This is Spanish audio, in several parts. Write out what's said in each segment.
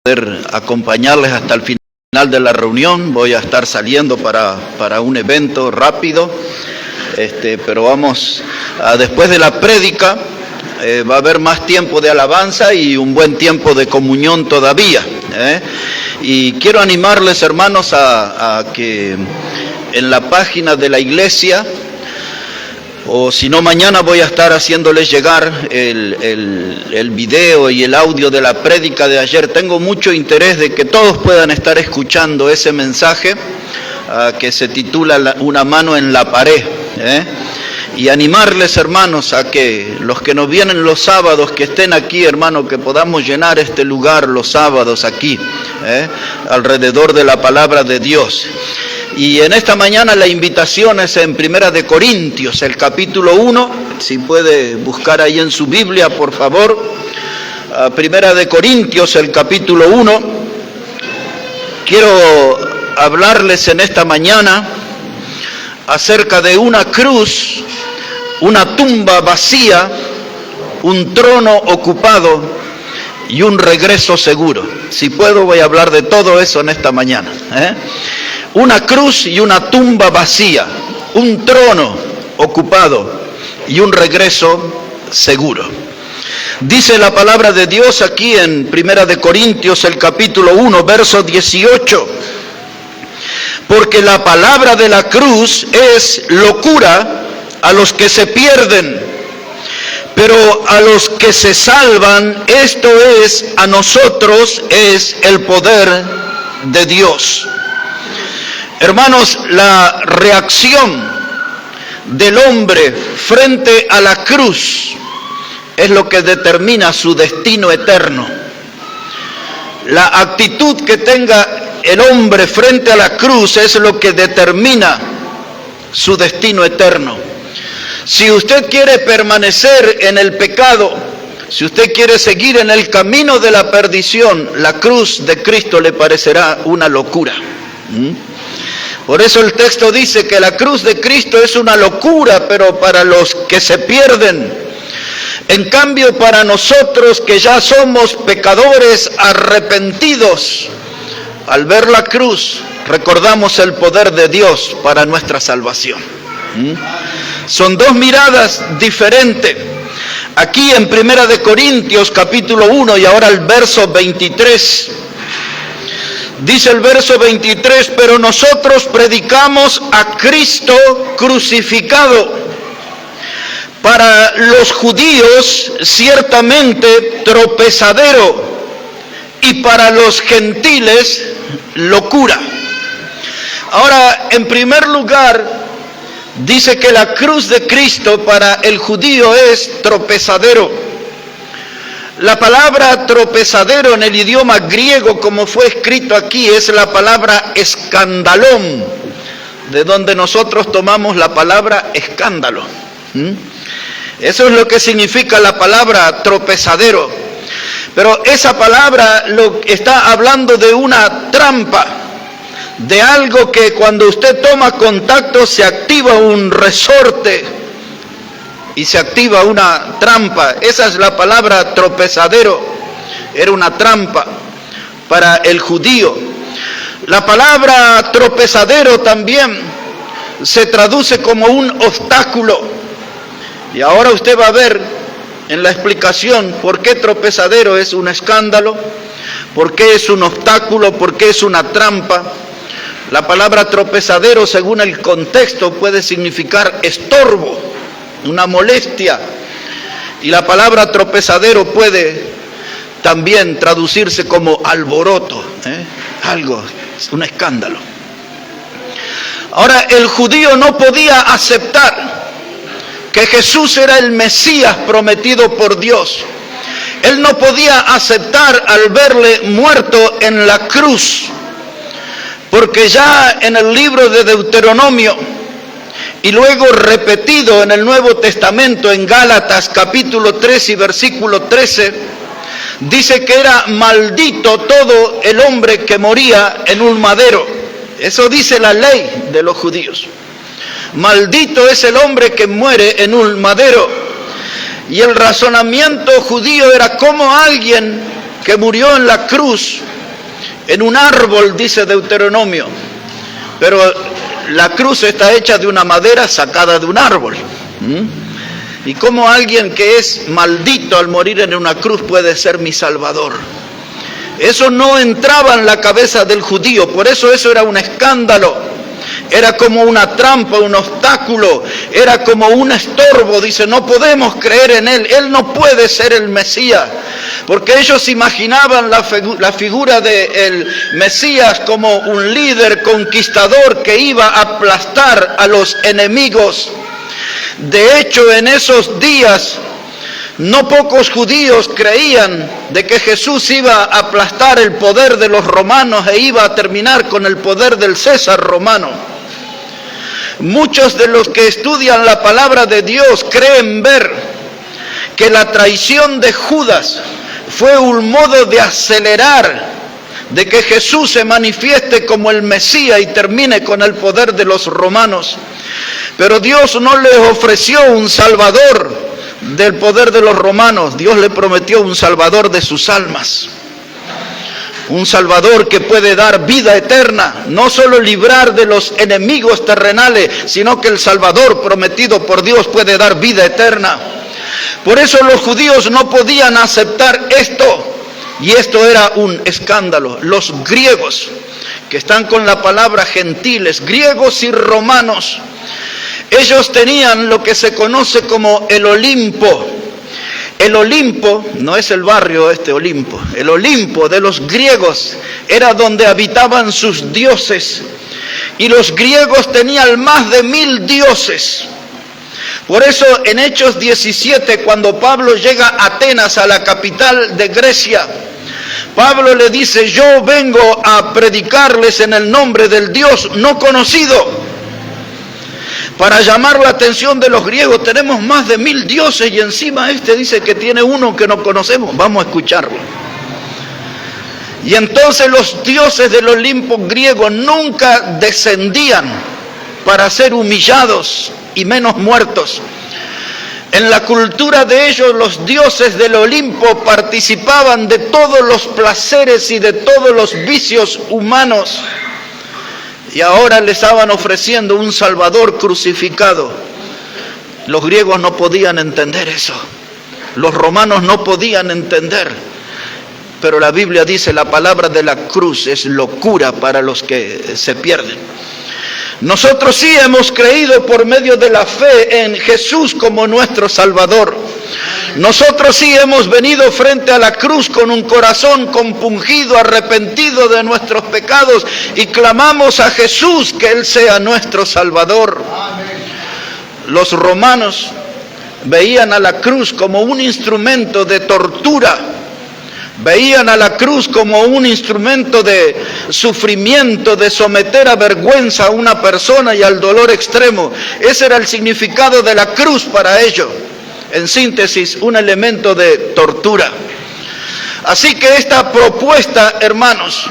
poder acompañarles hasta el final de la reunión. Voy a estar saliendo para un evento rápido, pero vamos, después de la prédica va a haber más tiempo de alabanza y un buen tiempo de comunión todavía. Y quiero animarles, hermanos, a que en la página de la iglesia, o si no, mañana voy a estar haciéndoles llegar el video y el audio de la prédica de ayer. Tengo mucho interés de que todos puedan estar escuchando ese mensaje que se titula Una mano en la pared. Y animarles, hermanos, a que los que nos vienen los sábados, que estén aquí, hermanos, que podamos llenar este lugar los sábados aquí, alrededor de la palabra de Dios. Y en esta mañana la invitación es en Primera de Corintios, el capítulo 1, si puede buscar ahí en su Biblia, por favor. Primera de Corintios, el capítulo 1. Quiero hablarles en esta mañana acerca de una cruz, una tumba vacía, un trono ocupado y un regreso seguro. Si puedo, voy a hablar de todo eso en esta mañana. Una cruz y una tumba vacía, un trono ocupado y un regreso seguro. Dice la palabra de Dios aquí en Primera de Corintios, el capítulo 1, verso 18. Porque la palabra de la cruz es locura a los que se pierden, pero a los que se salvan, esto es, a nosotros es el poder de Dios. Hermanos, la reacción del hombre frente a la cruz es lo que determina su destino eterno. La actitud que tenga el hombre frente a la cruz es lo que determina su destino eterno. Si usted quiere permanecer en el pecado, si usted quiere seguir en el camino de la perdición, la cruz de Cristo le parecerá una locura. Por eso el texto dice que la cruz de Cristo es una locura, pero para los que se pierden. En cambio, para nosotros que ya somos pecadores arrepentidos, al ver la cruz, recordamos el poder de Dios para nuestra salvación. Son dos miradas diferentes. Aquí en Primera de Corintios, capítulo 1, y ahora el verso 23. Dice el verso 23, pero nosotros predicamos a Cristo crucificado. Para los judíos, ciertamente tropezadero, y para los gentiles, locura. Ahora, en primer lugar, dice que la cruz de Cristo para el judío es tropezadero. La palabra tropezadero en el idioma griego, como fue escrito aquí, es la palabra escandalón, de donde nosotros tomamos la palabra escándalo. Eso es lo que significa la palabra tropezadero. Pero esa palabra está hablando de una trampa, de algo que cuando usted toma contacto se activa un resorte y se activa una trampa. Esa es la palabra tropezadero. Era una trampa para el judío. La palabra tropezadero también se traduce como un obstáculo. Y ahora usted va a ver en la explicación por qué tropezadero es un escándalo, por qué es un obstáculo, por qué es una trampa. La palabra tropezadero, según el contexto, puede significar estorbo, una molestia. Y la palabra tropezadero puede también traducirse como alboroto, algo, un escándalo. Ahora, el judío no podía aceptar que Jesús era el Mesías prometido por Dios. Él no podía aceptar al verle muerto en la cruz, porque ya en el libro de Deuteronomio y luego repetido en el Nuevo Testamento en Gálatas capítulo 3 y versículo 13, dice que era maldito todo el hombre que moría en un madero. Eso dice la ley de los judíos. Maldito es el hombre que muere en un madero. Y el razonamiento judío era cómo alguien que murió en la cruz en un árbol, dice Deuteronomio, pero la cruz está hecha de una madera sacada de un árbol. ¿Y cómo alguien que es maldito al morir en una cruz puede ser mi Salvador? Eso no entraba en la cabeza del judío, por eso era un escándalo. Era como una trampa, un obstáculo, era como un estorbo. Dice, no podemos creer en él no puede ser el Mesías. Porque ellos imaginaban la figura del Mesías como un líder conquistador que iba a aplastar a los enemigos. De hecho, en esos días, no pocos judíos creían de que Jesús iba a aplastar el poder de los romanos e iba a terminar con el poder del César romano. Muchos de los que estudian la palabra de Dios creen ver que la traición de Judas fue un modo de acelerar, de que Jesús se manifieste como el Mesías y termine con el poder de los romanos. Pero Dios no les ofreció un Salvador del poder de los romanos. Dios le prometió un Salvador de sus almas. Un Salvador que puede dar vida eterna, no solo librar de los enemigos terrenales, sino que el Salvador prometido por Dios puede dar vida eterna. Por eso los judíos no podían aceptar esto, y esto era un escándalo. Los griegos, que están con la palabra gentiles, griegos y romanos, ellos tenían lo que se conoce como el Olimpo. El Olimpo no es el barrio Olimpo. El Olimpo de los griegos era donde habitaban sus dioses. Y los griegos tenían más de 1000 dioses. Por eso en Hechos 17, cuando Pablo llega a Atenas, a la capital de Grecia, Pablo le dice, yo vengo a predicarles en el nombre del Dios no conocido. Para llamar la atención de los griegos, tenemos más de 1000 dioses y encima dice que tiene uno que no conocemos. Vamos a escucharlo. Y entonces los dioses del Olimpo griego nunca descendían para ser humillados y menos muertos. En la cultura de ellos, los dioses del Olimpo participaban de todos los placeres y de todos los vicios humanos. Y ahora le estaban ofreciendo un Salvador crucificado. Los griegos no podían entender eso. Los romanos no podían entender. Pero la Biblia dice, la palabra de la cruz es locura para los que se pierden. Nosotros sí hemos creído por medio de la fe en Jesús como nuestro Salvador. Nosotros sí hemos venido frente a la cruz con un corazón compungido, arrepentido de nuestros pecados y clamamos a Jesús que Él sea nuestro Salvador. Los romanos veían a la cruz como un instrumento de tortura. Veían a la cruz como un instrumento de sufrimiento, de someter a vergüenza a una persona y al dolor extremo. Ese era el significado de la cruz para ellos. En síntesis, un elemento de tortura. Así que esta propuesta, hermanos,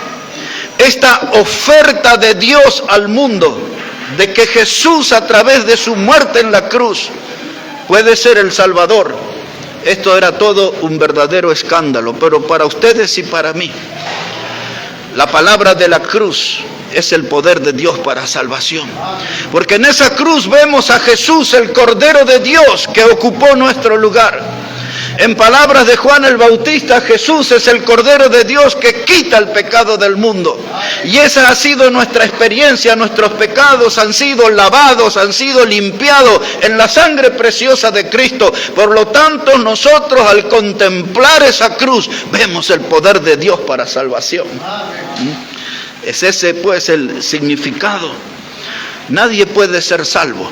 esta oferta de Dios al mundo, de que Jesús a través de su muerte en la cruz puede ser el Salvador, esto era todo un verdadero escándalo, pero para ustedes y para mí, la palabra de la cruz es el poder de Dios para salvación. Porque en esa cruz vemos a Jesús, el Cordero de Dios, que ocupó nuestro lugar. En palabras de Juan el Bautista, Jesús es el Cordero de Dios que quita el pecado del mundo. Y esa ha sido nuestra experiencia. Nuestros pecados han sido lavados, han sido limpiados en la sangre preciosa de Cristo. Por lo tanto, nosotros al contemplar esa cruz, vemos el poder de Dios para salvación. Es ese pues el significado. Nadie puede ser salvo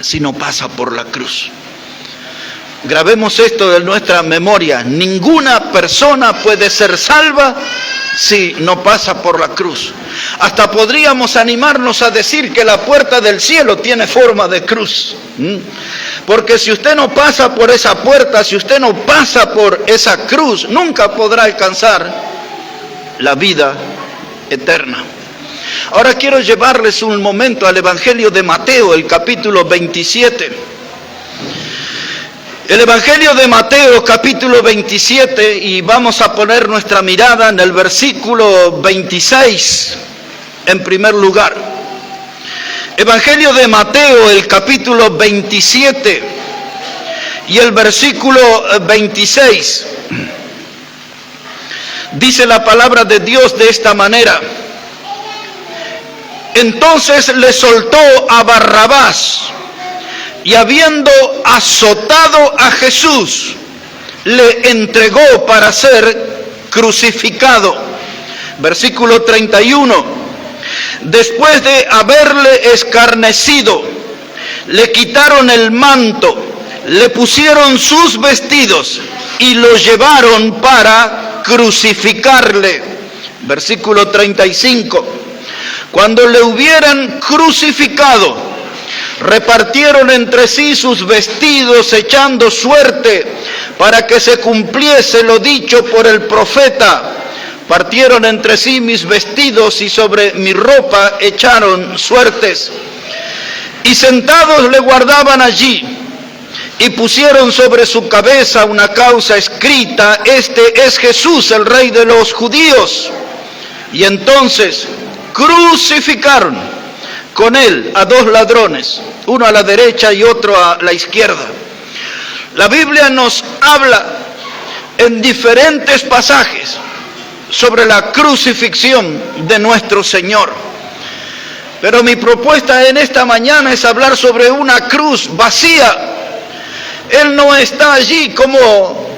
si no pasa por la cruz. Grabemos esto de nuestra memoria. Ninguna persona puede ser salva si no pasa por la cruz. Hasta podríamos animarnos a decir que la puerta del cielo tiene forma de cruz. Porque si usted no pasa por esa puerta, si usted no pasa por esa cruz, nunca podrá alcanzar la vida eterna. Ahora quiero llevarles un momento al Evangelio de Mateo, el capítulo 27. El Evangelio de Mateo, capítulo 27, y vamos a poner nuestra mirada en el versículo 26, en primer lugar. Evangelio de Mateo, el capítulo 27, y el versículo 26. Dice la palabra de Dios de esta manera: entonces le soltó a Barrabás, y habiendo azotado a Jesús, le entregó para ser crucificado. Versículo 31. Después de haberle escarnecido, le quitaron el manto, le pusieron sus vestidos y lo llevaron para crucificarle. Versículo 35. Cuando le hubieran crucificado, repartieron entre sí sus vestidos, echando suerte para que se cumpliese lo dicho por el profeta: partieron entre sí mis vestidos y sobre mi ropa echaron suertes. Y sentados le guardaban allí, y pusieron sobre su cabeza una causa escrita: este es Jesús, el Rey de los judíos. Y entonces crucificaron con él a dos ladrones, uno a la derecha y otro a la izquierda. La Biblia nos habla en diferentes pasajes sobre la crucifixión de nuestro Señor. Pero mi propuesta en esta mañana es hablar sobre una cruz vacía. Él no está allí como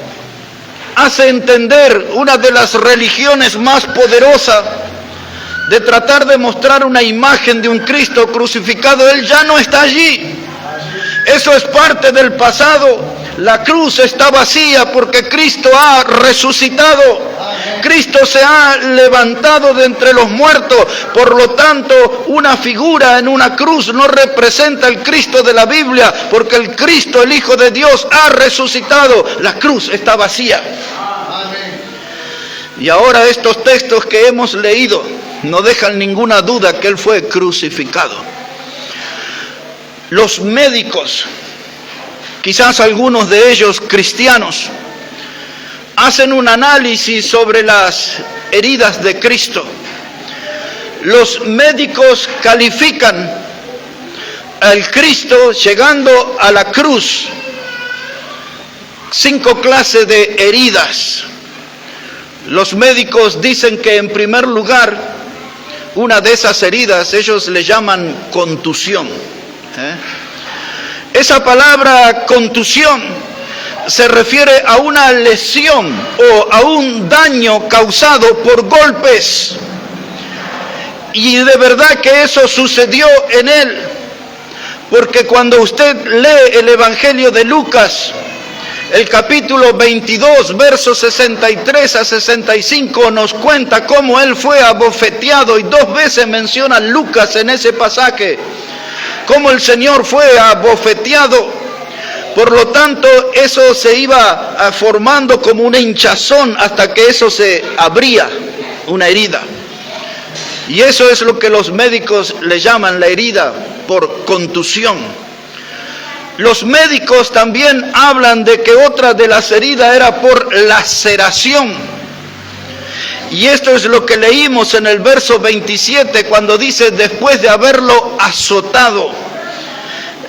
hace entender una de las religiones más poderosas, de tratar de mostrar una imagen de un Cristo crucificado. Él ya no está allí. Eso es parte del pasado. La cruz está vacía porque Cristo ha resucitado. Cristo se ha levantado de entre los muertos. Por lo tanto, una figura en una cruz no representa el Cristo de la Biblia, porque el Cristo, el Hijo de Dios, ha resucitado. La cruz está vacía. Y ahora estos textos que hemos leído no dejan ninguna duda que Él fue crucificado. Los médicos, quizás algunos de ellos cristianos, hacen un análisis sobre las heridas de Cristo. Los médicos califican al Cristo llegando a la cruz 5 clases de heridas. Los médicos dicen que en primer lugar, una de esas heridas ellos le llaman contusión. Esa palabra contusión se refiere a una lesión o a un daño causado por golpes. Y de verdad que eso sucedió en él, porque cuando usted lee el Evangelio de Lucas, el capítulo 22, versos 63 a 65, nos cuenta cómo él fue abofeteado, y 2 veces menciona Lucas en ese pasaje, cómo el Señor fue abofeteado. Por lo tanto, eso se iba formando como una hinchazón hasta que eso se abría, una herida. Y eso es lo que los médicos le llaman la herida por contusión. Los médicos también hablan de que otra de las heridas era por laceración. Y esto es lo que leímos en el verso 27, cuando dice: después de haberlo azotado.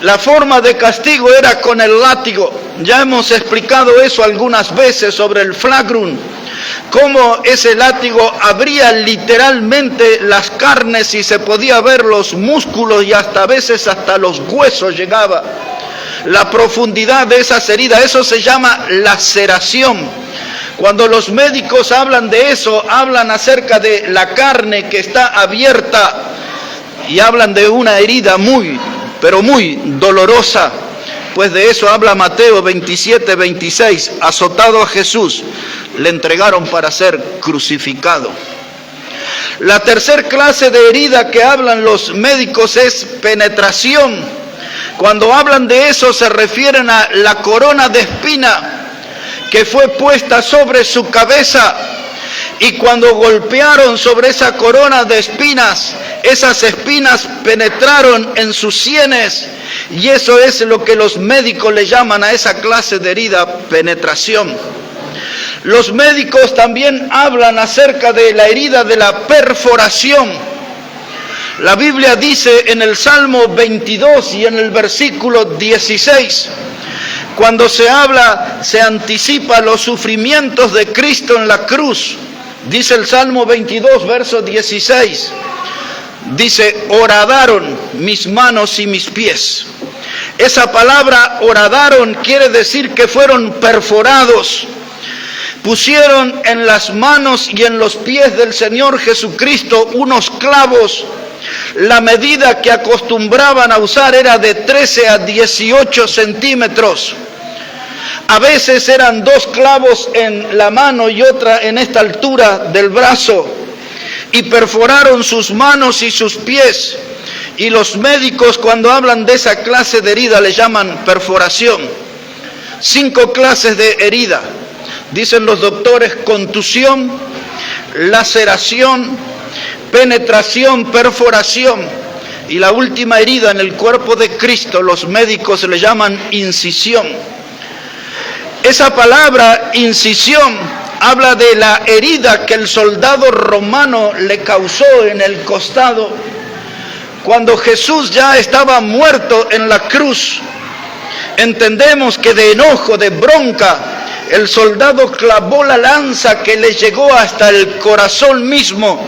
La forma de castigo era con el látigo. Ya hemos explicado eso algunas veces sobre el flagrum, cómo ese látigo abría literalmente las carnes y se podía ver los músculos, y hasta a veces hasta los huesos llegaba. La profundidad de esas heridas, eso se llama laceración. Cuando los médicos hablan de eso, hablan acerca de la carne que está abierta y hablan de una herida muy, pero muy dolorosa. Pues de eso habla Mateo 27, 26. Azotado a Jesús, le entregaron para ser crucificado. La tercer clase de herida que hablan los médicos es penetración. Cuando hablan de eso se refieren a la corona de espina que fue puesta sobre su cabeza Y cuando golpearon sobre esa corona de espinas, esas espinas penetraron en sus sienes, y eso es lo que los médicos le llaman a esa clase de herida, penetración. Los médicos también hablan acerca de la herida de la perforación. La Biblia dice en el Salmo 22 y en el versículo 16, cuando se habla, se anticipa los sufrimientos de Cristo en la cruz. Dice el Salmo 22, verso 16, dice, horadaron mis manos y mis pies. Esa palabra horadaron quiere decir que fueron perforados. Pusieron en las manos y en los pies del Señor Jesucristo unos clavos. La medida que acostumbraban a usar era de 13 a 18 centímetros. A veces eran 2 clavos en la mano y otra en esta altura del brazo. Y perforaron sus manos y sus pies. Y los médicos, cuando hablan de esa clase de herida, le llaman perforación. 5 clases de herida. Dicen los doctores: contusión, laceración, penetración, perforación. Y la última herida en el cuerpo de Cristo, los médicos le llaman incisión. Esa palabra incisión habla de la herida que el soldado romano le causó en el costado. Cuando Jesús ya estaba muerto en la cruz, entendemos que de enojo, de bronca, el soldado clavó la lanza que le llegó hasta el corazón mismo.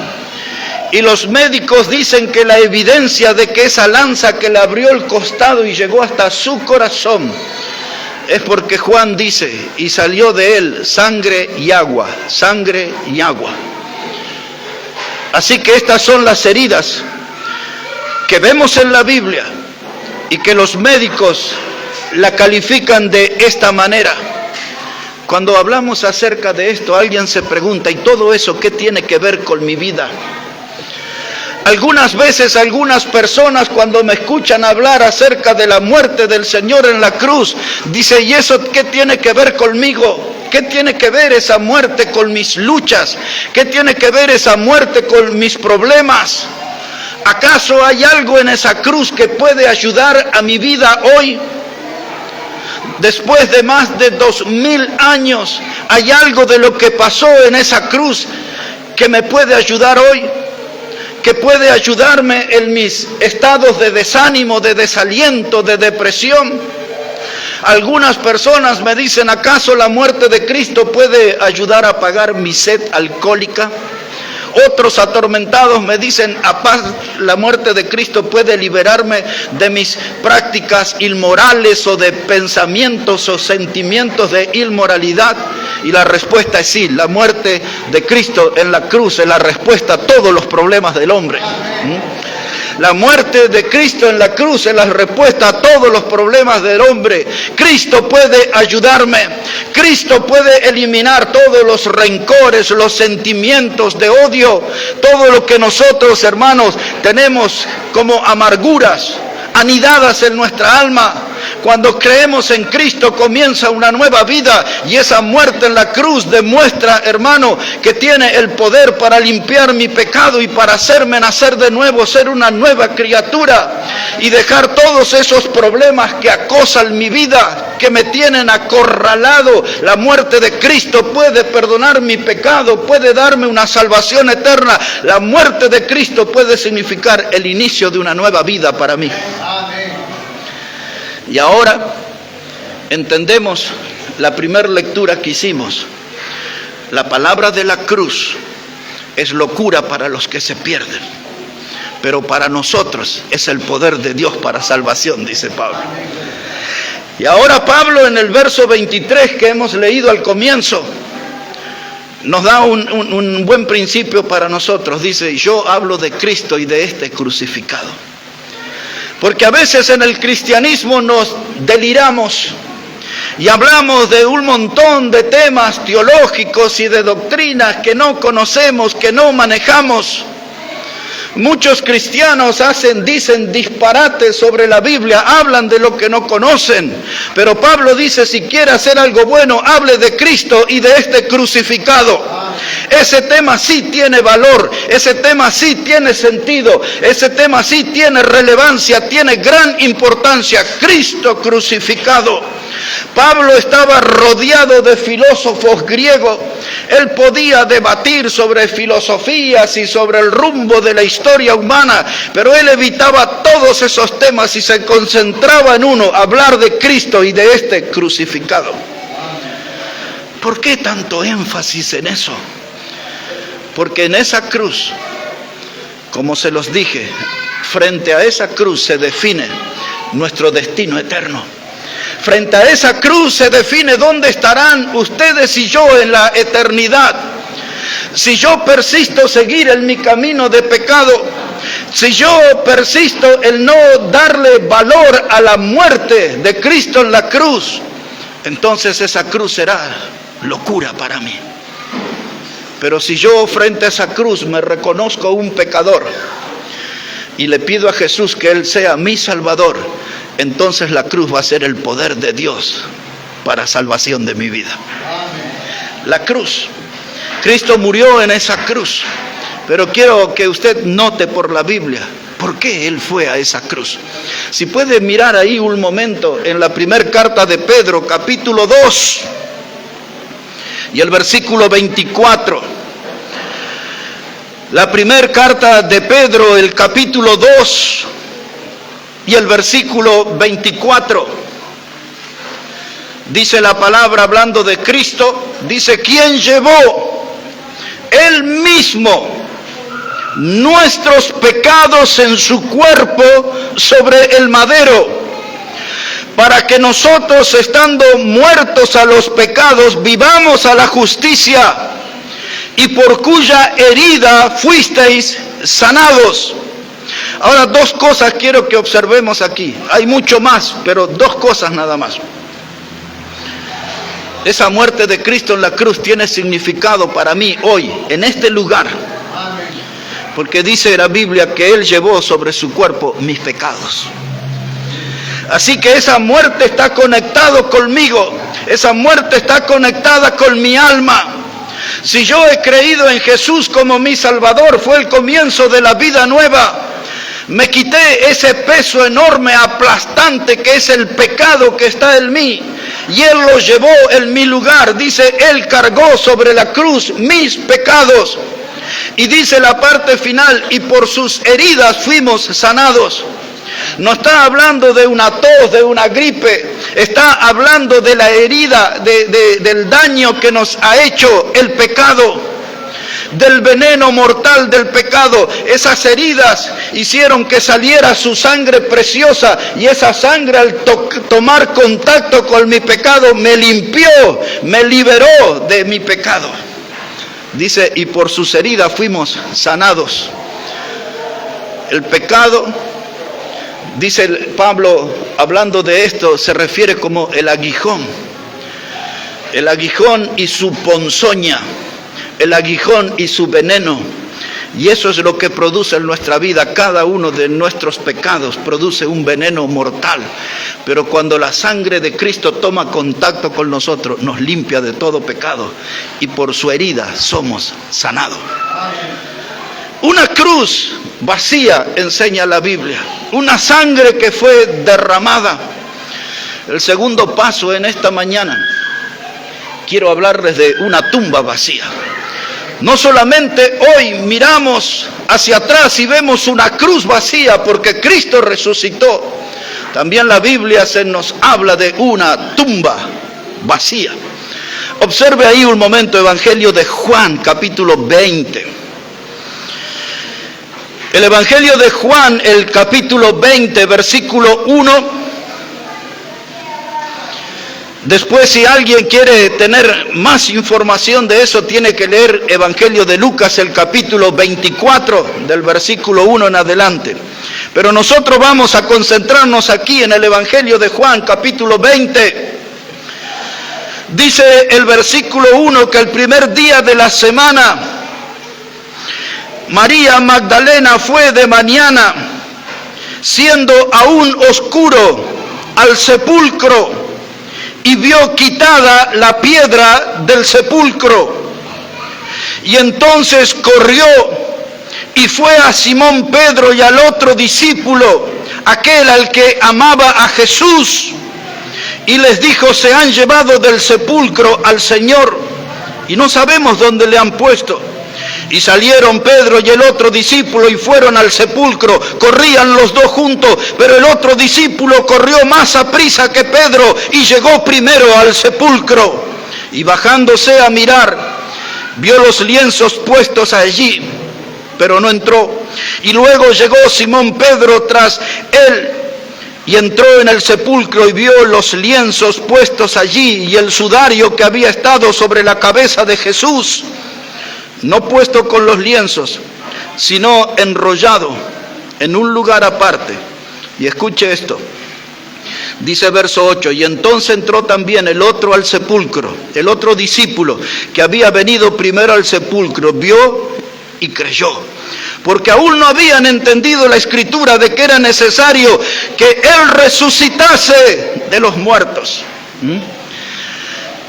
Y los médicos dicen que la evidencia de que esa lanza que le abrió el costado y llegó hasta su corazón es porque Juan dice, y salió de él sangre y agua, sangre y agua. Así que estas son las heridas que vemos en la Biblia y que los médicos la califican de esta manera. Cuando hablamos acerca de esto, alguien se pregunta, ¿y todo eso qué tiene que ver con mi vida? Algunas veces, algunas personas cuando me escuchan hablar acerca de la muerte del Señor en la cruz, dicen, ¿y eso qué tiene que ver conmigo? ¿Qué tiene que ver esa muerte con mis luchas? ¿Qué tiene que ver esa muerte con mis problemas? ¿Acaso hay algo en esa cruz que puede ayudar a mi vida hoy? Después de más de 2000 años, ¿hay algo de lo que pasó en esa cruz que me puede ayudar hoy? ¿Que puede ayudarme en mis estados de desánimo, de desaliento, de depresión? Algunas personas me dicen, ¿acaso la muerte de Cristo puede ayudar a apagar mi sed alcohólica? Otros atormentados me dicen, la muerte de Cristo puede liberarme de mis prácticas inmorales o de pensamientos o sentimientos de inmoralidad. Y la respuesta es sí, la muerte de Cristo en la cruz es la respuesta a todos los problemas del hombre. La muerte de Cristo en la cruz es la respuesta a todos los problemas del hombre. Cristo puede ayudarme. Cristo puede eliminar todos los rencores, los sentimientos de odio, todo lo que nosotros, hermanos, tenemos como amarguras anidadas en nuestra alma. Cuando creemos en Cristo comienza una nueva vida, y esa muerte en la cruz demuestra, hermano, que tiene el poder para limpiar mi pecado y para hacerme nacer de nuevo, ser una nueva criatura y dejar todos esos problemas que acosan mi vida, que me tienen acorralado. La muerte de Cristo puede perdonar mi pecado, puede darme una salvación eterna. La muerte de Cristo puede significar el inicio de una nueva vida para mí. Y ahora entendemos la primera lectura que hicimos. La palabra de la cruz es locura para los que se pierden, pero para nosotros es el poder de Dios para salvación, dice Pablo. Y ahora Pablo, en el verso 23 que hemos leído al comienzo, nos da un buen principio para nosotros. Dice, yo hablo de Cristo y de este crucificado. Porque a veces en el cristianismo nos deliramos y hablamos de un montón de temas teológicos y de doctrinas que no conocemos, que no manejamos. Muchos cristianos dicen disparates sobre la Biblia, hablan de lo que no conocen. Pero Pablo dice, si quiere hacer algo bueno, hable de Cristo y de este crucificado. Ese tema sí tiene valor, ese tema sí tiene sentido, ese tema sí tiene relevancia, tiene gran importancia. Cristo crucificado. Pablo estaba rodeado de filósofos griegos. Él podía debatir sobre filosofías y sobre el rumbo de la historia humana, pero él evitaba todos esos temas y se concentraba en uno, hablar de Cristo y de este crucificado. ¿Por qué tanto énfasis en eso? Porque en esa cruz, como se los dije, frente a esa cruz se define nuestro destino eterno. Frente a esa cruz se define dónde estarán ustedes y yo en la eternidad. Si yo persisto seguir en mi camino de pecado, si yo persisto en no darle valor a la muerte de Cristo en la cruz, entonces esa cruz será locura para mí. Pero si yo frente a esa cruz me reconozco un pecador y le pido a Jesús que Él sea mi Salvador, entonces la cruz va a ser el poder de Dios para salvación de mi vida. La cruz. Cristo murió en esa cruz. Pero quiero que usted note por la Biblia por qué Él fue a esa cruz. Si puede mirar ahí un momento en la primera carta de Pedro, capítulo 2, y el versículo 24. La primera carta de Pedro, el capítulo 2, y el versículo 24, dice la palabra hablando de Cristo, dice: quien llevó Él mismo nuestros pecados en su cuerpo sobre el madero, para que nosotros, estando muertos a los pecados, vivamos a la justicia, y por cuya herida fuisteis sanados. Ahora, dos cosas quiero que observemos aquí. Hay mucho más, pero dos cosas nada más. Esa muerte de Cristo en la cruz tiene significado para mí hoy, en este lugar. Porque dice la Biblia que Él llevó sobre su cuerpo mis pecados. Así que esa muerte está conectada conmigo. Esa muerte está conectada con mi alma. Si yo he creído en Jesús como mi Salvador, fue el comienzo de la vida nueva. Me quité ese peso enorme, aplastante, que es el pecado que está en mí, y Él lo llevó en mi lugar. Dice, Él cargó sobre la cruz mis pecados. Y dice la parte final, y por sus heridas fuimos sanados. No está hablando de una tos, de una gripe, está hablando de la herida, del daño que nos ha hecho el pecado, del veneno mortal del pecado. Esas heridas hicieron que saliera su sangre preciosa, y esa sangre, al tomar contacto con mi pecado, me limpió, me liberó de mi pecado. Dice, y por sus heridas fuimos sanados. El pecado, dice Pablo, hablando de esto, se refiere como el aguijón y su ponzoña, el aguijón y su veneno. Y eso es lo que produce en nuestra vida. Cada uno de nuestros pecados produce un veneno mortal. Pero cuando la sangre de Cristo toma contacto con nosotros, nos limpia de todo pecado. Y por su herida somos sanados. Una cruz vacía, enseña la Biblia. Una sangre que fue derramada. El segundo paso en esta mañana, quiero hablarles de una tumba vacía. No solamente hoy miramos hacia atrás y vemos una cruz vacía porque Cristo resucitó, también la Biblia se nos habla de una tumba vacía. Observe ahí un momento Evangelio de Juan, capítulo 20. El Evangelio de Juan, el capítulo 20, versículo 1. Después, si alguien quiere tener más información de eso, tiene que leer Evangelio de Lucas, el capítulo 24, del versículo 1 en adelante. Pero nosotros vamos a concentrarnos aquí en el Evangelio de Juan, capítulo 20. Dice el versículo 1 que el primer día de la semana, María Magdalena fue de mañana, siendo aún oscuro, al sepulcro, y vio quitada la piedra del sepulcro. Y entonces corrió y fue a Simón Pedro y al otro discípulo, aquel al que amaba a Jesús, y les dijo: se han llevado del sepulcro al Señor y no sabemos dónde le han puesto. Y salieron Pedro y el otro discípulo y fueron al sepulcro. Corrían los dos juntos, pero el otro discípulo corrió más aprisa que Pedro y llegó primero al sepulcro. Y bajándose a mirar, vio los lienzos puestos allí, pero no entró. Y luego llegó Simón Pedro tras él y entró en el sepulcro y vio los lienzos puestos allí y el sudario que había estado sobre la cabeza de Jesús, no puesto con los lienzos, sino enrollado en un lugar aparte. Y escuche esto, dice verso 8: y entonces entró también el otro al sepulcro, el otro discípulo que había venido primero al sepulcro, vio y creyó, porque aún no habían entendido la escritura de que era necesario que Él resucitase de los muertos.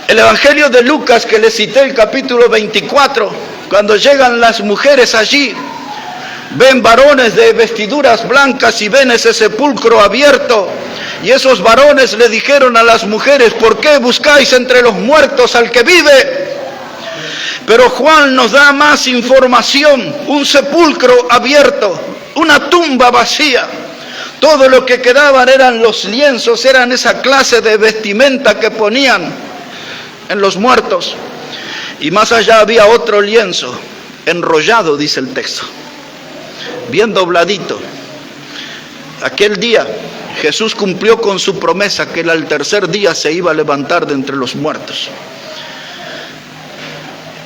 El Evangelio de Lucas que les cité, el capítulo 24, cuando llegan las mujeres allí, ven varones de vestiduras blancas y ven ese sepulcro abierto. Y esos varones le dijeron a las mujeres: ¿por qué buscáis entre los muertos al que vive? Pero Juan nos da más información: un sepulcro abierto, una tumba vacía. Todo lo que quedaban eran los lienzos, eran esa clase de vestimenta que ponían en los muertos. Y más allá había otro lienzo, enrollado, dice el texto, bien dobladito. Aquel día Jesús cumplió con su promesa que Él al tercer día se iba a levantar de entre los muertos.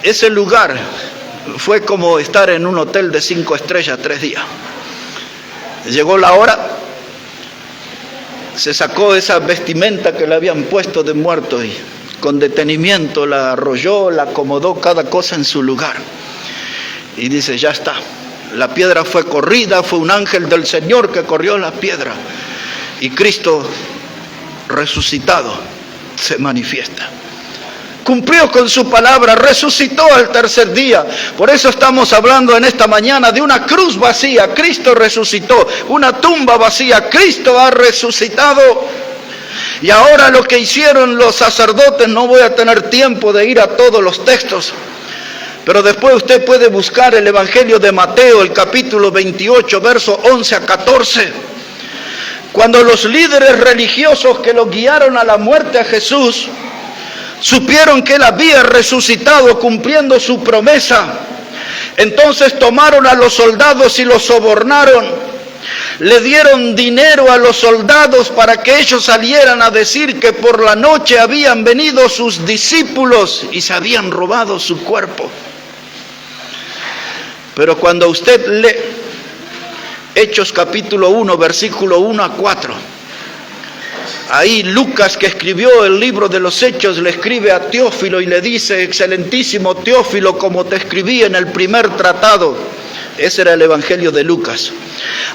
Ese lugar fue como estar en un hotel de 5 estrellas 3 días. Llegó la hora, se sacó esa vestimenta que le habían puesto de muerto y con detenimiento la arrolló, la acomodó cada cosa en su lugar. Y dice: ya está. La piedra fue corrida, fue un ángel del Señor que corrió la piedra. Y Cristo resucitado se manifiesta. Cumplió con su palabra, resucitó al tercer día. Por eso estamos hablando en esta mañana de una cruz vacía. Cristo resucitó. Una tumba vacía. Cristo ha resucitado. Y ahora lo que hicieron los sacerdotes, no voy a tener tiempo de ir a todos los textos, pero después usted puede buscar el Evangelio de Mateo, el capítulo 28, versos 11 a 14. Cuando los líderes religiosos que lo guiaron a la muerte a Jesús supieron que Él había resucitado cumpliendo su promesa, entonces tomaron a los soldados y los sobornaron. Le dieron dinero a los soldados para que ellos salieran a decir que por la noche habían venido sus discípulos y se habían robado su cuerpo. Pero cuando usted lee Hechos capítulo 1, versículo 1 a 4, ahí Lucas, que escribió el libro de los Hechos, le escribe a Teófilo y le dice: excelentísimo Teófilo, como te escribí en el primer tratado. Ese era el Evangelio de Lucas.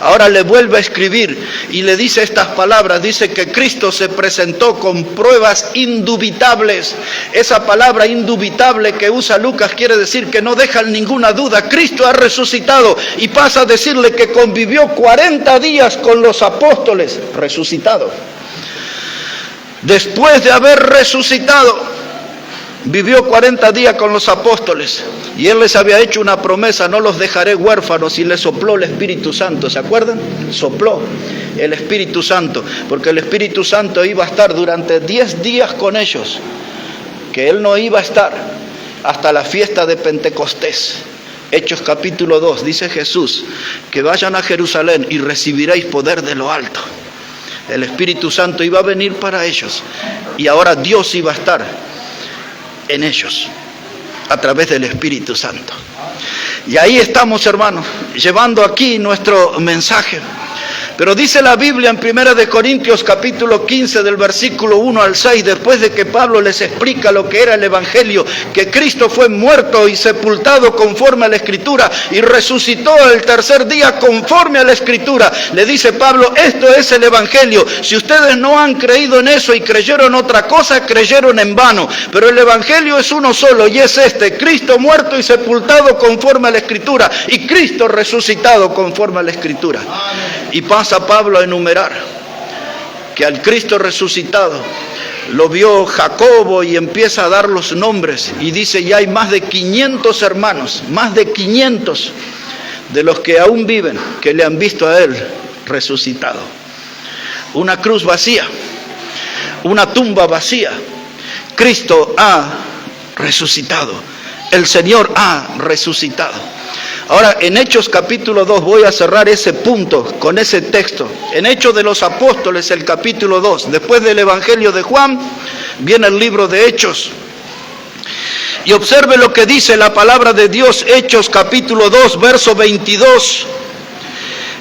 Ahora le vuelve a escribir y le dice estas palabras. Dice que Cristo se presentó con pruebas indubitables. Esa palabra indubitable que usa Lucas quiere decir que no dejan ninguna duda. Cristo ha resucitado, y pasa a decirle que convivió 40 días con los apóstoles, resucitado. Después de haber resucitado, vivió 40 días con los apóstoles y Él les había hecho una promesa: no los dejaré huérfanos, y les sopló el Espíritu Santo. ¿Se acuerdan? Sopló el Espíritu Santo, porque el Espíritu Santo iba a estar durante 10 días con ellos, que Él no iba a estar hasta la fiesta de Pentecostés. Hechos capítulo 2, dice Jesús que vayan a Jerusalén y recibiréis poder de lo alto. El Espíritu Santo iba a venir para ellos y ahora Dios iba a estar en ellos a través del Espíritu Santo. Y ahí estamos, hermanos, llevando aquí nuestro mensaje. Pero dice la Biblia en 1 de Corintios capítulo 15 del versículo 1 al 6, después de que Pablo les explica lo que era el Evangelio, que Cristo fue muerto y sepultado conforme a la Escritura y resucitó el tercer día conforme a la Escritura. Le dice Pablo, esto es el Evangelio. Si ustedes no han creído en eso y creyeron otra cosa, creyeron en vano. Pero el Evangelio es uno solo y es este: Cristo muerto y sepultado conforme a la Escritura y Cristo resucitado conforme a la Escritura. Y pasa Pablo a enumerar que al Cristo resucitado lo vio Jacobo y empieza a dar los nombres y dice, ya hay más de 500 hermanos, más de 500 de los que aún viven, que le han visto a él resucitado. Una cruz vacía, una tumba vacía. Cristo ha resucitado, el Señor ha resucitado. Ahora, en Hechos capítulo 2, voy a cerrar ese punto con ese texto. En Hechos de los Apóstoles, el capítulo 2, después del Evangelio de Juan, viene el libro de Hechos. Y observe lo que dice la palabra de Dios, Hechos capítulo 2, verso 22.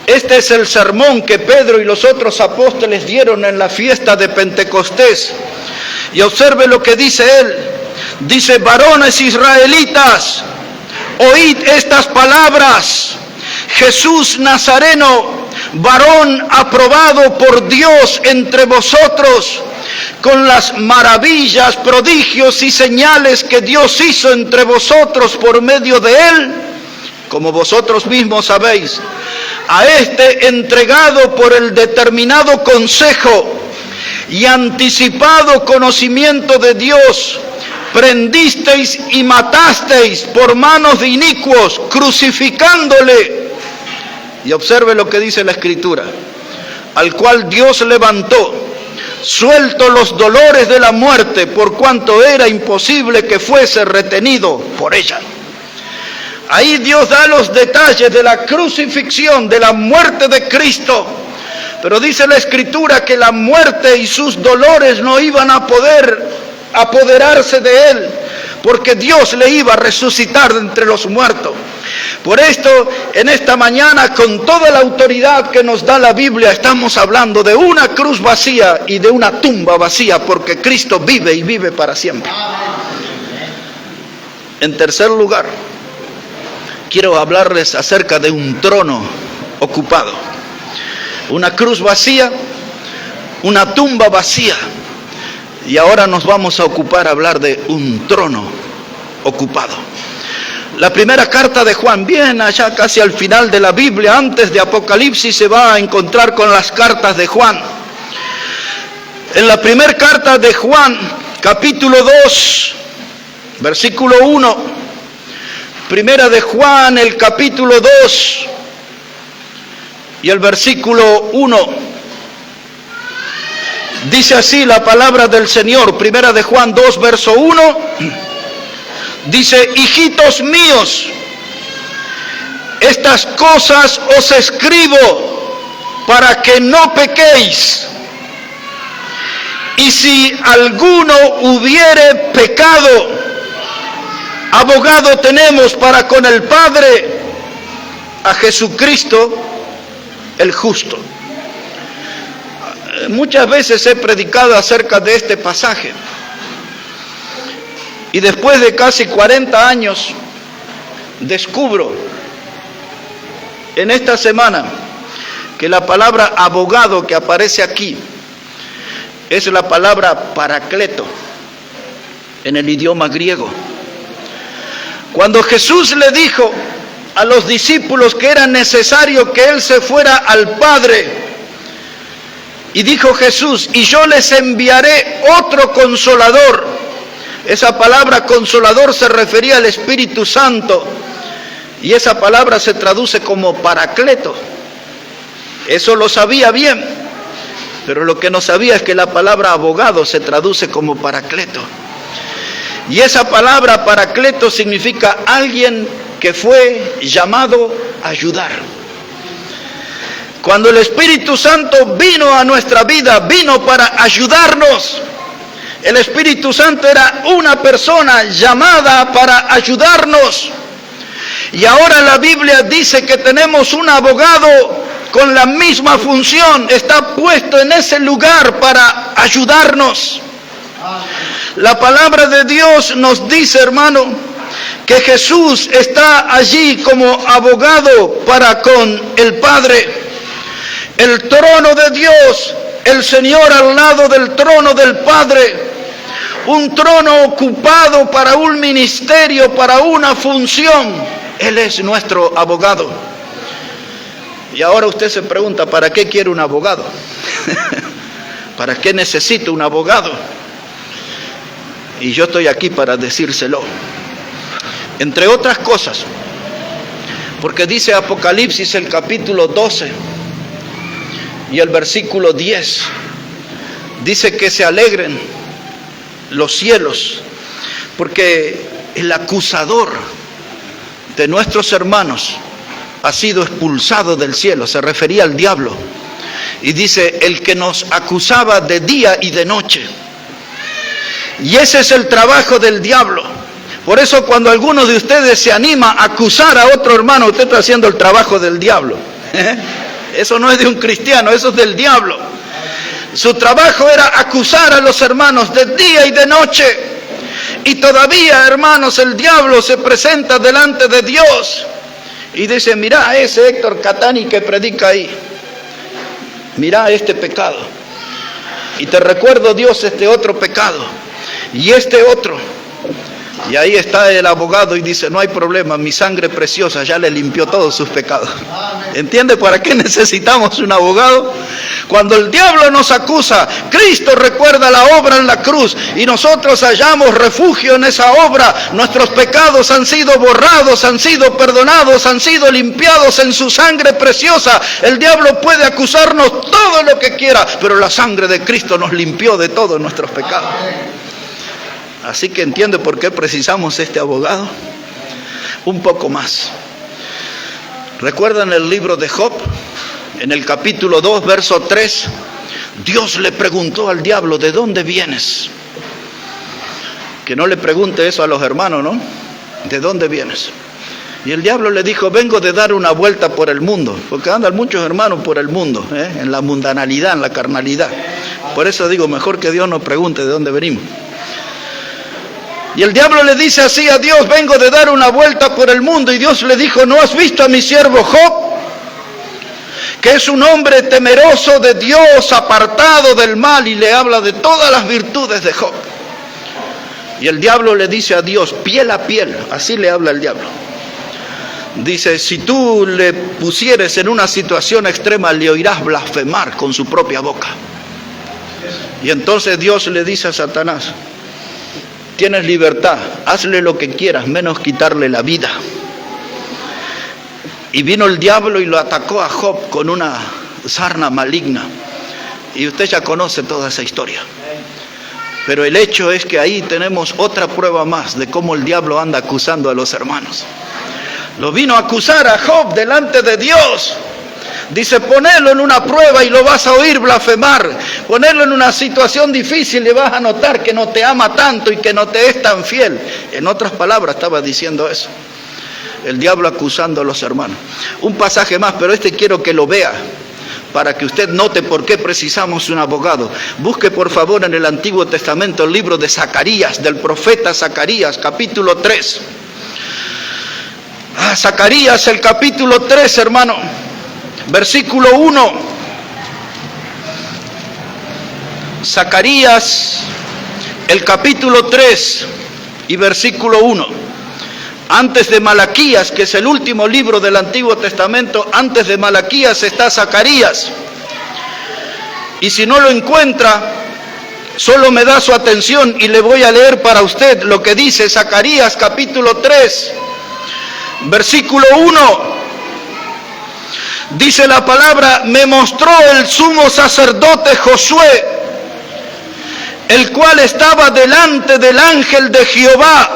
Este es el sermón que Pedro y los otros apóstoles dieron en la fiesta de Pentecostés. Y observe lo que dice él. Dice, varones israelitas, oíd estas palabras. Jesús Nazareno, varón aprobado por Dios entre vosotros, con las maravillas, prodigios y señales que Dios hizo entre vosotros por medio de él, como vosotros mismos sabéis, a este entregado por el determinado consejo y anticipado conocimiento de Dios, prendisteis y matasteis por manos de inicuos, crucificándole. Y observe lo que dice la Escritura: al cual Dios levantó, suelto los dolores de la muerte, por cuanto era imposible que fuese retenido por ella. Ahí Dios da los detalles de la crucifixión, de la muerte de Cristo. Pero dice la Escritura que la muerte y sus dolores no iban a poder apoderarse de él, porque Dios le iba a resucitar de entre los muertos. Por esto, en esta mañana, con toda la autoridad que nos da la Biblia, estamos hablando de una cruz vacía y de una tumba vacía, porque Cristo vive y vive para siempre. En tercer lugar, quiero hablarles acerca de un trono ocupado. Una cruz vacía, una tumba vacía. Y ahora nos vamos a ocupar a hablar de un trono ocupado. La primera carta de Juan, bien allá casi al final de la Biblia, antes de Apocalipsis, se va a encontrar con las cartas de Juan. En la primera carta de Juan, capítulo 2, versículo 1. Primera de Juan, el capítulo 2 y el versículo 1. Dice así la palabra del Señor, primera de Juan 2, verso 1, dice, hijitos míos, estas cosas os escribo para que no pequéis. Y si alguno hubiere pecado, abogado tenemos para con el Padre, a Jesucristo el justo. Muchas veces he predicado acerca de este pasaje y después de casi 40 años descubro en esta semana que la palabra abogado que aparece aquí es la palabra paracleto en el idioma griego. Cuando Jesús le dijo a los discípulos que era necesario que él se fuera al Padre, y dijo Jesús, y yo les enviaré otro consolador. Esa palabra consolador se refería al Espíritu Santo, y esa palabra se traduce como paracleto. Eso lo sabía bien, pero lo que no sabía es que la palabra abogado se traduce como paracleto. Y esa palabra paracleto significa alguien que fue llamado a ayudar. Cuando el Espíritu Santo vino a nuestra vida, vino para ayudarnos. El Espíritu Santo era una persona llamada para ayudarnos. Y ahora la Biblia dice que tenemos un abogado con la misma función, está puesto en ese lugar para ayudarnos. La palabra de Dios nos dice, hermano, que Jesús está allí como abogado para con el Padre. El trono de Dios, el Señor al lado del trono del Padre, un trono ocupado para un ministerio, para una función. Él es nuestro abogado. Y ahora usted se pregunta, ¿para qué quiere un abogado? ¿Para qué necesita un abogado? Y yo estoy aquí para decírselo. Entre otras cosas, porque dice Apocalipsis el capítulo 12 y el versículo 10, dice que se alegren los cielos, porque el acusador de nuestros hermanos ha sido expulsado del cielo. Se refería al diablo. Y dice, el que nos acusaba de día y de noche. Y ese es el trabajo del diablo. Por eso cuando alguno de ustedes se anima a acusar a otro hermano, usted está haciendo el trabajo del diablo. Eso no es de un cristiano, eso es del diablo. Su trabajo era acusar a los hermanos de día y de noche. Y todavía, hermanos, el diablo se presenta delante de Dios y dice, mira a ese Héctor Catani que predica ahí. Mira este pecado. Y te recuerdo, Dios, este otro pecado. Y este otro. Y ahí está el abogado y dice, no hay problema, mi sangre preciosa ya le limpió todos sus pecados. ¿Entiende para qué necesitamos un abogado? Cuando el diablo nos acusa, Cristo recuerda la obra en la cruz y nosotros hallamos refugio en esa obra. Nuestros pecados han sido borrados, han sido perdonados, han sido limpiados en su sangre preciosa. El diablo puede acusarnos todo lo que quiera, pero la sangre de Cristo nos limpió de todos nuestros pecados. Así que entiende por qué precisamos este abogado. Un poco más. ¿Recuerdan el libro de Job? En el capítulo 2, verso 3, Dios le preguntó al diablo, ¿de dónde vienes? Que no le pregunte eso a los hermanos, ¿no? ¿De dónde vienes? Y el diablo le dijo, vengo de dar una vuelta por el mundo, porque andan muchos hermanos por el mundo, en la mundanalidad, en la carnalidad. Por eso digo, mejor que Dios nos pregunte de dónde venimos. Y el diablo le dice así a Dios, vengo de dar una vuelta por el mundo. Y Dios le dijo, ¿no has visto a mi siervo Job? Que es un hombre temeroso de Dios, apartado del mal. Y le habla de todas las virtudes de Job. Y el diablo le dice a Dios, piel a piel, así le habla el diablo. Dice, si tú le pusieres en una situación extrema, le oirás blasfemar con su propia boca. Y entonces Dios le dice a Satanás, tienes libertad, hazle lo que quieras, menos quitarle la vida. Y vino el diablo y lo atacó a Job con una sarna maligna. Y usted ya conoce toda esa historia. Pero el hecho es que ahí tenemos otra prueba más de cómo el diablo anda acusando a los hermanos. Lo vino a acusar a Job delante de Dios. Dice, ponelo en una prueba y lo vas a oír blasfemar. Ponerlo en una situación difícil y vas a notar que no te ama tanto y que no te es tan fiel. En otras palabras estaba diciendo eso. El diablo acusando a los hermanos. Un pasaje más, pero este quiero que lo vea, para que usted note por qué precisamos un abogado. Busque por favor en el Antiguo Testamento el libro de Zacarías, del profeta Zacarías, capítulo 3. Zacarías, el capítulo 3, hermano. Versículo 1, Zacarías, el capítulo 3 y versículo 1. Antes de Malaquías, que es el último libro del Antiguo Testamento, antes de Malaquías está Zacarías. Y si no lo encuentra, solo me da su atención y le voy a leer para usted lo que dice Zacarías, capítulo 3, versículo 1. Dice la palabra, me mostró el sumo sacerdote Josué, el cual estaba delante del ángel de Jehová,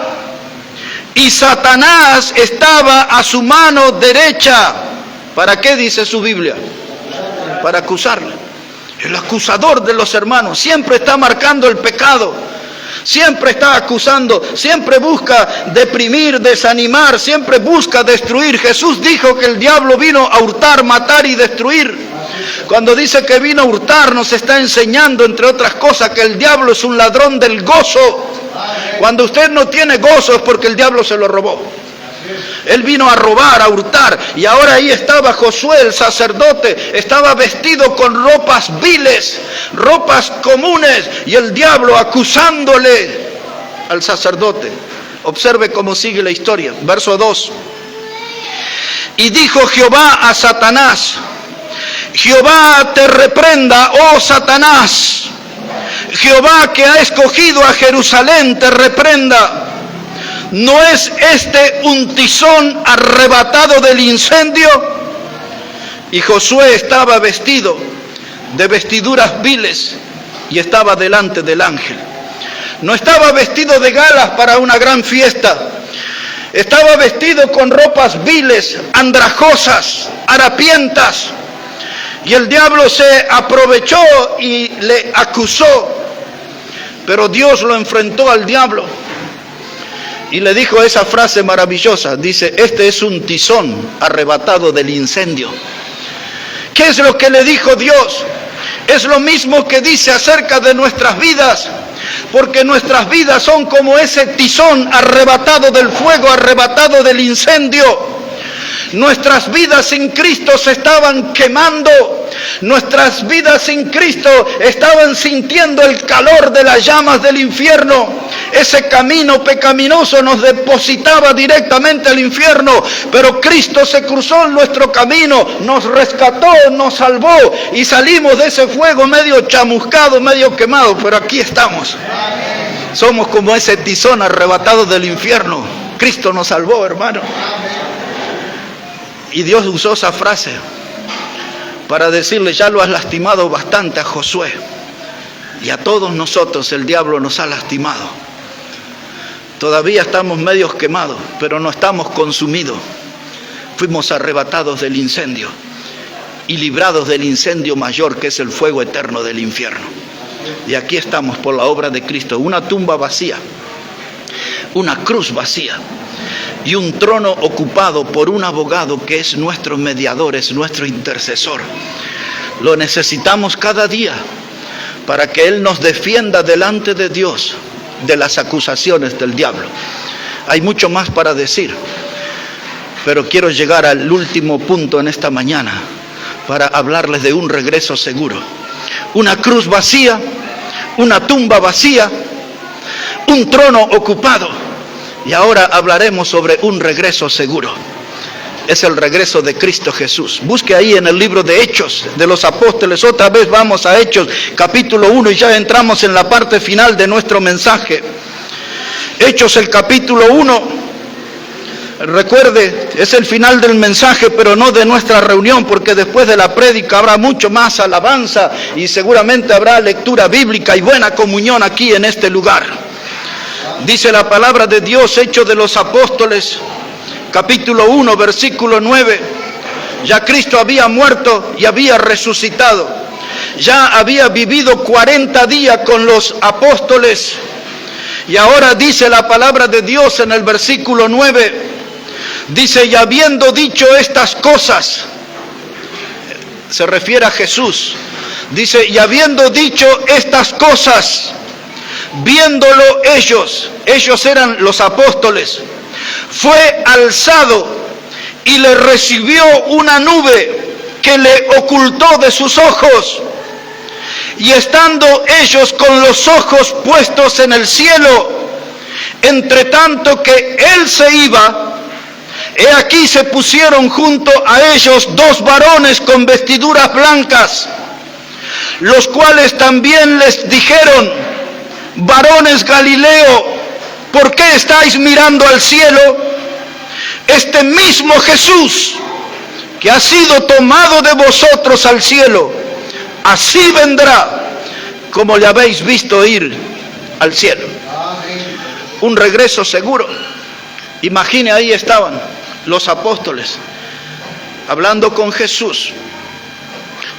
y Satanás estaba a su mano derecha. ¿Para qué dice su Biblia? Para acusarle. El acusador de los hermanos siempre está marcando el pecado. Siempre está acusando, siempre busca deprimir, desanimar, siempre busca destruir. Jesús dijo que el diablo vino a hurtar, matar y destruir. Cuando dice que vino a hurtar, nos está enseñando, entre otras cosas, que el diablo es un ladrón del gozo. Cuando usted no tiene gozo es porque el diablo se lo robó. Él vino a robar, a hurtar, y ahora ahí estaba Josué, el sacerdote, estaba vestido con ropas viles, ropas comunes, y el diablo acusándole al sacerdote. Observe cómo sigue la historia, verso 2. Y dijo Jehová a Satanás: Jehová te reprenda, oh Satanás. Jehová, que ha escogido a Jerusalén, te reprenda. ¿No es este un tizón arrebatado del incendio? Y Josué estaba vestido de vestiduras viles y estaba delante del ángel. No estaba vestido de galas para una gran fiesta. Estaba vestido con ropas viles, andrajosas, harapientas. Y el diablo se aprovechó y le acusó. Pero Dios lo enfrentó al diablo y le dijo esa frase maravillosa. Dice: este es un tizón arrebatado del incendio. ¿Qué es lo que le dijo Dios? Es lo mismo que dice acerca de nuestras vidas, porque nuestras vidas son como ese tizón arrebatado del fuego, arrebatado del incendio. Nuestras vidas sin Cristo se estaban quemando. Nuestras vidas sin Cristo estaban sintiendo el calor de las llamas del infierno. Ese camino pecaminoso nos depositaba directamente al infierno, pero Cristo se cruzó en nuestro camino, nos rescató, nos salvó y salimos de ese fuego medio chamuscado, medio quemado, pero aquí estamos. Somos como ese tizón arrebatado del infierno. Cristo nos salvó, hermano. Y Dios usó esa frase para decirle: ya lo has lastimado bastante a Josué, y a todos nosotros el diablo nos ha lastimado. Todavía estamos medios quemados, pero no estamos consumidos. Fuimos arrebatados del incendio y librados del incendio mayor, que es el fuego eterno del infierno. Y aquí estamos por la obra de Cristo. Una tumba vacía, una cruz vacía y un trono ocupado por un abogado que es nuestro mediador, es nuestro intercesor. Lo necesitamos cada día para que Él nos defienda delante de Dios de las acusaciones del diablo. Hay mucho más para decir, pero quiero llegar al último punto en esta mañana para hablarles de un regreso seguro. Una cruz vacía, una tumba vacía, un trono ocupado. Y ahora hablaremos sobre un regreso seguro. Es el regreso de Cristo Jesús. Busque ahí en el libro de Hechos de los Apóstoles. Otra vez vamos a Hechos, capítulo 1, y ya entramos en la parte final de nuestro mensaje. Hechos, el capítulo 1. Recuerde, es el final del mensaje, pero no de nuestra reunión, porque después de la prédica habrá mucho más alabanza y seguramente habrá lectura bíblica y buena comunión aquí en este lugar. Dice la palabra de Dios, Hechos de los Apóstoles, capítulo 1, versículo 9. Ya Cristo había muerto y había resucitado. Ya había vivido 40 días con los apóstoles. Y ahora dice la palabra de Dios en el versículo 9. Dice: y habiendo dicho estas cosas, se refiere a Jesús. Dice: y habiendo dicho estas cosas, viéndolo ellos eran los apóstoles, fue alzado y le recibió una nube que le ocultó de sus ojos. Y estando ellos con los ojos puestos en el cielo, entre tanto que él se iba, he aquí se pusieron junto a ellos dos varones con vestiduras blancas, los cuales también les dijeron: varones Galileo, ¿por qué estáis mirando al cielo? Este mismo Jesús que ha sido tomado de vosotros al cielo, así vendrá como le habéis visto ir al cielo. Un regreso seguro. Imagine, ahí estaban los apóstoles hablando con Jesús.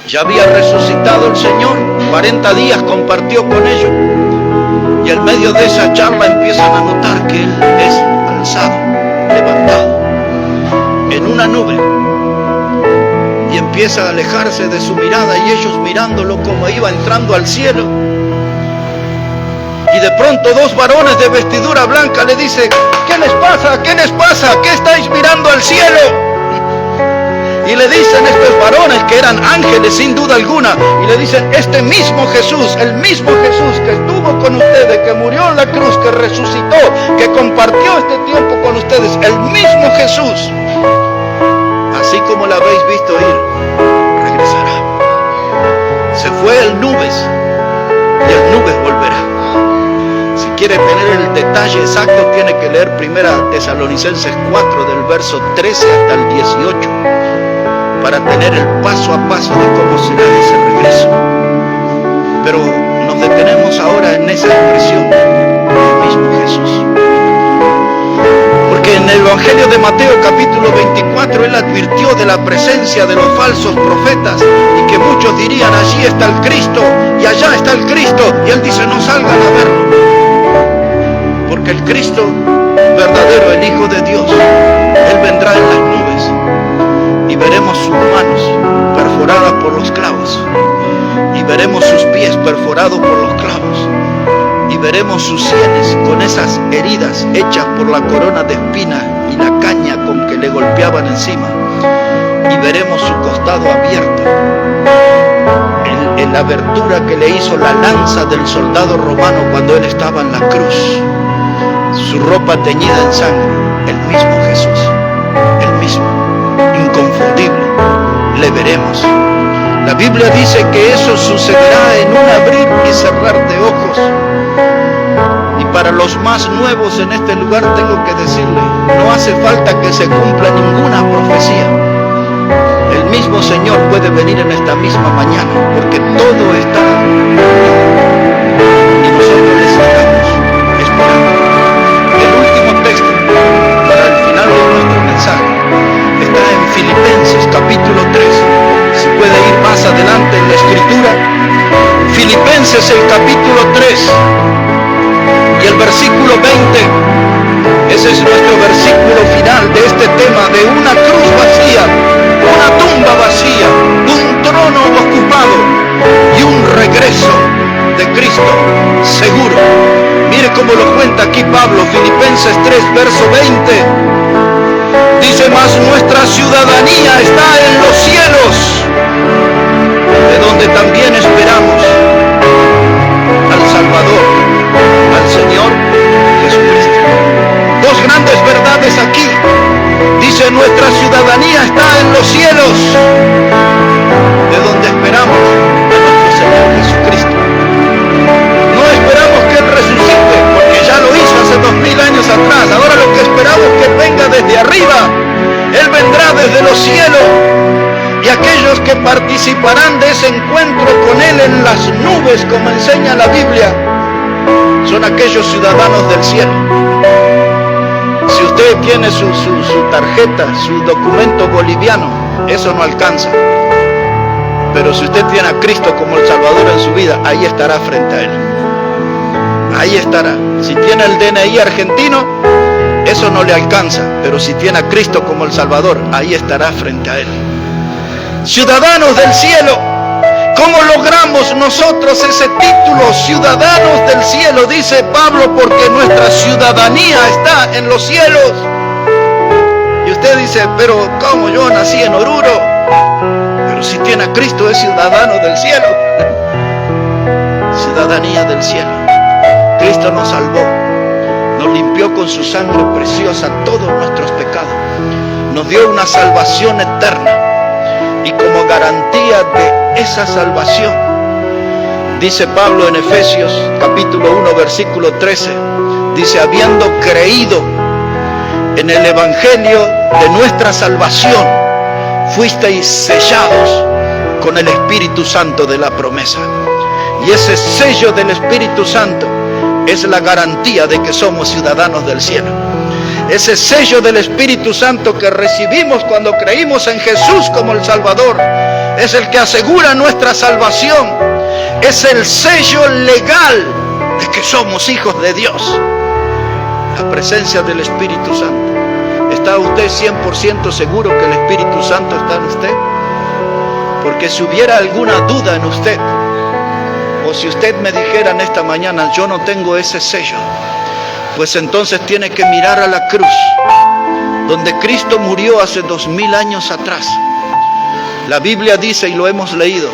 Ya había resucitado el Señor, 40 días compartió con ellos. Y en medio de esa charla empiezan a notar que él es alzado, levantado en una nube, y empieza a alejarse de su mirada, y ellos mirándolo como iba entrando al cielo. Y de pronto dos varones de vestidura blanca le dicen: ¿qué les pasa? ¿Qué les pasa? ¿Qué estáis mirando al cielo? Y le dicen estos varones, que eran ángeles sin duda alguna, y le dicen: este mismo Jesús, el mismo Jesús que estuvo con ustedes, que murió en la cruz, que resucitó, que compartió este tiempo con ustedes, el mismo Jesús, así como lo habéis visto ir, regresará. Se fue en nubes, y en nubes volverá. Si quiere tener el detalle exacto, tiene que leer 1 Tesalonicenses 4, del verso 13 hasta el 18, para tener el paso a paso de cómo será ese regreso. Pero nos detenemos ahora en esa expresión, el mismo Jesús. Porque en el Evangelio de Mateo capítulo 24, él advirtió de la presencia de los falsos profetas, y que muchos dirían: allí está el Cristo, y allá está el Cristo, y él dice: no salgan a verlo. Porque el Cristo verdadero, el Hijo de Dios, él vendrá en las nubes, y veremos sus manos perforadas por los clavos, y veremos sus pies perforados por los clavos, y veremos sus sienes con esas heridas hechas por la corona de espinas y la caña con que le golpeaban encima, y veremos su costado abierto, en la abertura que le hizo la lanza del soldado romano cuando él estaba en la cruz, su ropa teñida en sangre. El mismo Jesús, el mismo, inconfundible, le veremos. La Biblia dice que eso sucederá en un abrir y cerrar de ojos. Y para los más nuevos en este lugar tengo que decirle: no hace falta que se cumpla ninguna profecía. El mismo Señor puede venir en esta misma mañana, porque todo está y nosotros le estamos esperando. El último texto para el final de nuestro mensaje está en Filipenses capítulo 3. Si puede ir más adelante en la escritura, Filipenses el capítulo 3 y el versículo 20. Ese es nuestro versículo final de este tema de una cruz vacía, una tumba vacía, un trono ocupado y un regreso de Cristo seguro. Mire cómo lo cuenta aquí Pablo, Filipenses 3, verso 20. Dice: mas nuestra ciudadanía está en los cielos, de donde también esperamos al Salvador, al Señor Jesucristo. Dos grandes verdades aquí. Dice: nuestra ciudadanía está en los cielos, de donde esperamos a nuestro Señor Jesucristo. No esperamos que Él resucite, porque ya lo hizo hace 2000 años atrás. Ahora lo que esperamos es que Él venga desde arriba. Él vendrá desde los cielos, y aquellos que participarán de ese encuentro con Él en las nubes, como enseña la Biblia, son aquellos ciudadanos del cielo. Si usted tiene su tarjeta, su documento boliviano, eso no alcanza. Pero si usted tiene a Cristo como el Salvador en su vida, ahí estará frente a Él. Ahí estará. Si tiene el DNI argentino, eso no le alcanza. Pero si tiene a Cristo como el Salvador, ahí estará frente a Él. Ciudadanos del cielo. ¿Cómo logramos nosotros ese título, ciudadanos del cielo? Dice Pablo: porque nuestra ciudadanía está en los cielos. Y usted dice: pero ¿cómo? Yo nací en Oruro. Pero si tiene a Cristo, es ciudadano del cielo. Ciudadanía del cielo. Cristo nos salvó, nos limpió con su sangre preciosa todos nuestros pecados, nos dio una salvación eterna, y como garantía de esa salvación, dice Pablo en Efesios capítulo 1 versículo 13, dice: habiendo creído en el evangelio de nuestra salvación, fuisteis sellados con el Espíritu Santo de la promesa. Y ese sello del Espíritu Santo es la garantía de que somos ciudadanos del cielo. Ese sello del Espíritu Santo que recibimos cuando creímos en Jesús como el Salvador es el que asegura nuestra salvación. Es el sello legal de que somos hijos de Dios. La presencia del Espíritu Santo. ¿Está usted 100% seguro que el Espíritu Santo está en usted? Porque si hubiera alguna duda en usted, o si usted me dijera en esta mañana, yo no tengo ese sello, pues entonces tiene que mirar a la cruz, donde Cristo murió hace 2000 años atrás. La Biblia dice, y lo hemos leído,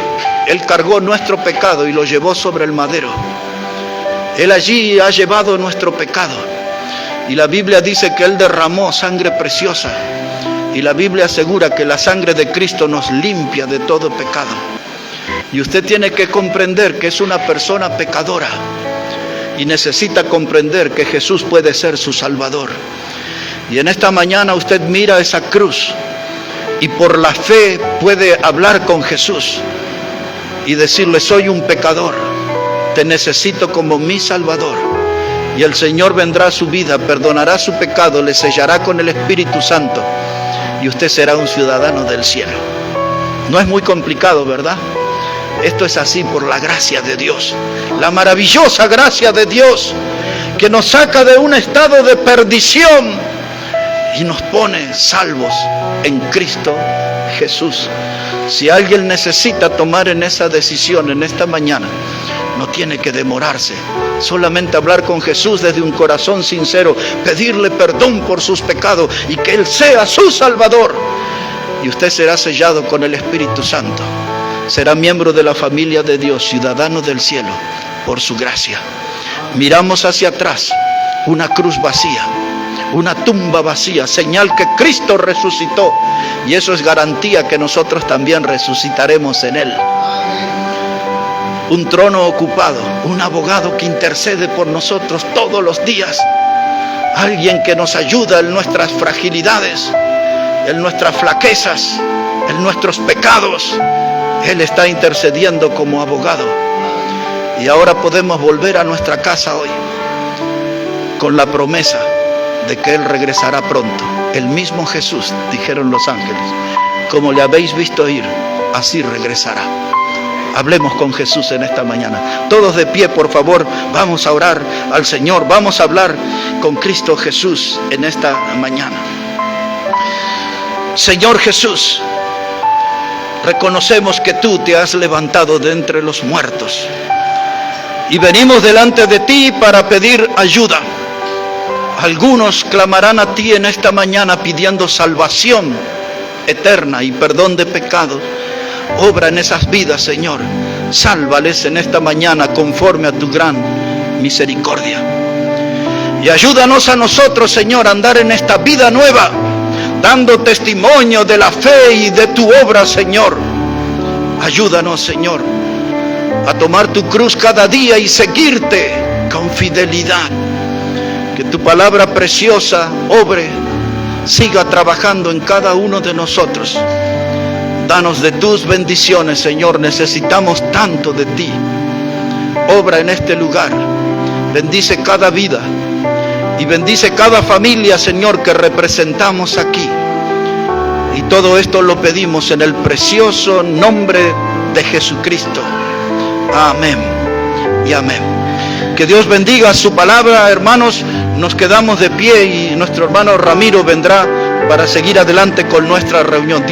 Él cargó nuestro pecado y lo llevó sobre el madero. Él allí ha llevado nuestro pecado. Y la Biblia dice que Él derramó sangre preciosa. Y la Biblia asegura que la sangre de Cristo nos limpia de todo pecado. Y usted tiene que comprender que es una persona pecadora. Y necesita comprender que Jesús puede ser su Salvador. Y en esta mañana usted mira esa cruz. Y por la fe puede hablar con Jesús. Y decirle, soy un pecador. Te necesito como mi Salvador. Y el Señor vendrá a su vida, perdonará su pecado, le sellará con el Espíritu Santo. Y usted será un ciudadano del cielo. No es muy complicado, ¿verdad? Esto es así por la gracia de Dios. La maravillosa gracia de Dios que nos saca de un estado de perdición y nos pone salvos en Cristo Jesús. Si alguien necesita tomar en esa decisión en esta mañana, no tiene que demorarse. Solamente hablar con Jesús desde un corazón sincero, pedirle perdón por sus pecados y que Él sea su Salvador. Y usted será sellado con el Espíritu Santo. Será miembro de la familia de Dios, ciudadano del cielo, por su gracia. Miramos hacia atrás, una cruz vacía, una tumba vacía, señal que Cristo resucitó. Y eso es garantía que nosotros también resucitaremos en Él. Un trono ocupado, un abogado que intercede por nosotros todos los días. Alguien que nos ayuda en nuestras fragilidades, en nuestras flaquezas, en nuestros pecados. Él está intercediendo como abogado. Y ahora podemos volver a nuestra casa hoy con la promesa de que Él regresará pronto. El mismo Jesús, dijeron los ángeles, como le habéis visto ir, así regresará. Hablemos con Jesús en esta mañana. Todos de pie, por favor, vamos a orar al Señor. Vamos a hablar con Cristo Jesús en esta mañana. Señor Jesús, reconocemos que tú te has levantado de entre los muertos. Y venimos delante de ti para pedir ayuda. Algunos clamarán a ti en esta mañana pidiendo salvación eterna y perdón de pecados. Obra en esas vidas, Señor. Sálvales en esta mañana conforme a tu gran misericordia. Y ayúdanos a nosotros, Señor, a andar en esta vida nueva, dando testimonio de la fe y de tu obra, Señor. Ayúdanos, Señor, a tomar tu cruz cada día y seguirte con fidelidad. Que tu palabra preciosa obre, siga trabajando en cada uno de nosotros. Danos de tus bendiciones, Señor. Necesitamos tanto de ti. Obra en este lugar. Bendice cada vida. Y bendice cada familia, Señor, que representamos aquí. Y todo esto lo pedimos en el precioso nombre de Jesucristo. Amén y amén. Que Dios bendiga su palabra, hermanos. Nos quedamos de pie y nuestro hermano Ramiro vendrá para seguir adelante con nuestra reunión. Dios